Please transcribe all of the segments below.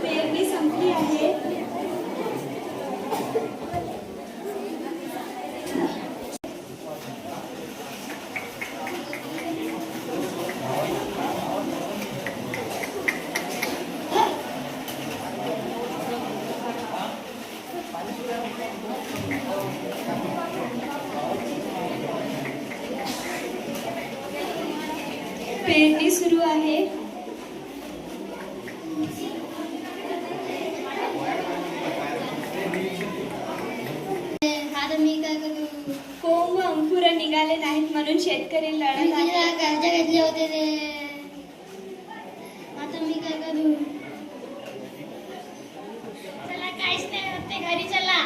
पेरणी संपली आहे. पेरणी सुरू आहे. आता मी काय करू? कोंब अंकुर निघाले नाहीत म्हणून शेतकरी लढत आहे. कर्ज घेतले होते ते. आता मी काय करू? चला काहीच नाही होते, घरी चला.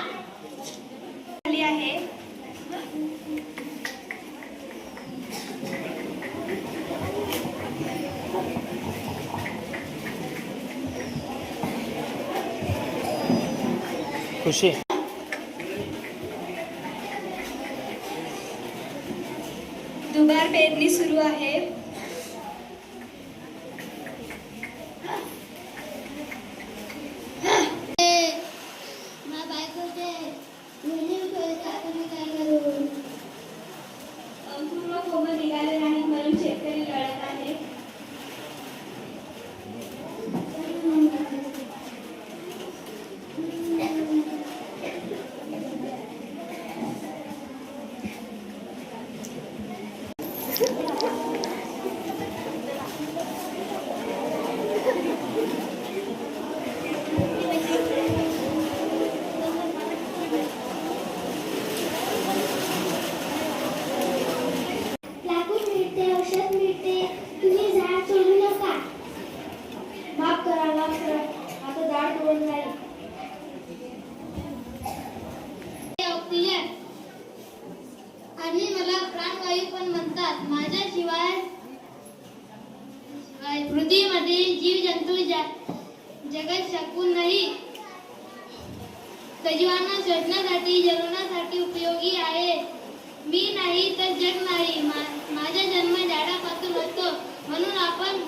झाली आहे. खुशी दुबार पेरणी सुरू आहे. माझ्या बायकोचे मुली उठवते, आता मी काय करू? अंकुर व कोंब निघाले नाहीत म्हणून शेतकरी लढत आहे. लाकूड मिळते, औषध मिळते, तुम्ही झाड तोडू नका. माफ करा, माफ करा. आता झाड तोडत नाही. ऑक्सिजन आणि मला प्राणवायू पण म्हणतात. माझ्याशिवाय पृथ्वीमध्ये जीवजंतू जगत शकू नाही. सजीवांना शोधण्यासाठी, जगण्यासाठी उपयोगी आहे. मी नाही तर जग नाही. माझा जन्म झाडापासून होतो, म्हणून आपण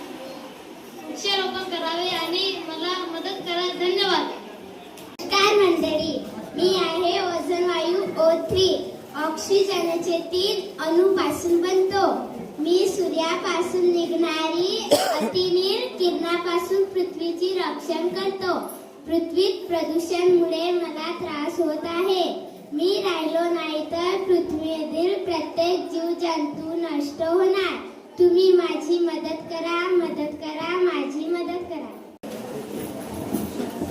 वृक्षारोपण करावे आणि मला मदत करा. धन्यवाद. नमस्कार मंडळी, मी आहे ओझोन वायू O3. ऑक्सिजनचे 3 अणूपासून बनतो. मी सूर्यापासून निघणारी अतिनील किरणापासून पृथ्वीचे रक्षण करतो. पृथ्वीत प्रदूषणामुळे मला त्रास होत आहे. मी राहिलो नाही तर पृथ्वीवरील प्रत्येक जीवजंतू नष्ट होणार. तुम्ही माझी मदत करा, मदत करा, माझी मदत करा.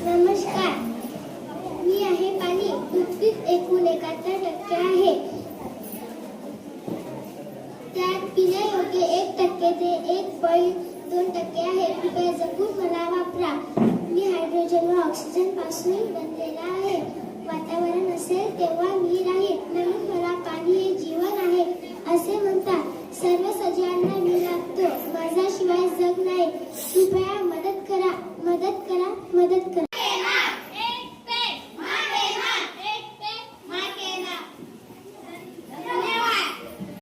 नमस्कार, मी आहे पाणी. पृथ्वीत एकूण 71% आहे. त्यात पिण्यायोग्य 1% ते 1.2% आहे. कृपया जपून मला वापरा. मी हायड्रोजन व ऑक्सिजन पासून बनलेला आहे. वातावरण असेल तेव्हा मी राहील. म्हणून मला पाणी हे जीवन आहे असे म्हणतात. सर्व सजीवांना मी लागतो. माझ्याशिवाय जग नाही. कृपया मदत करा, मदत करा, मदत करा.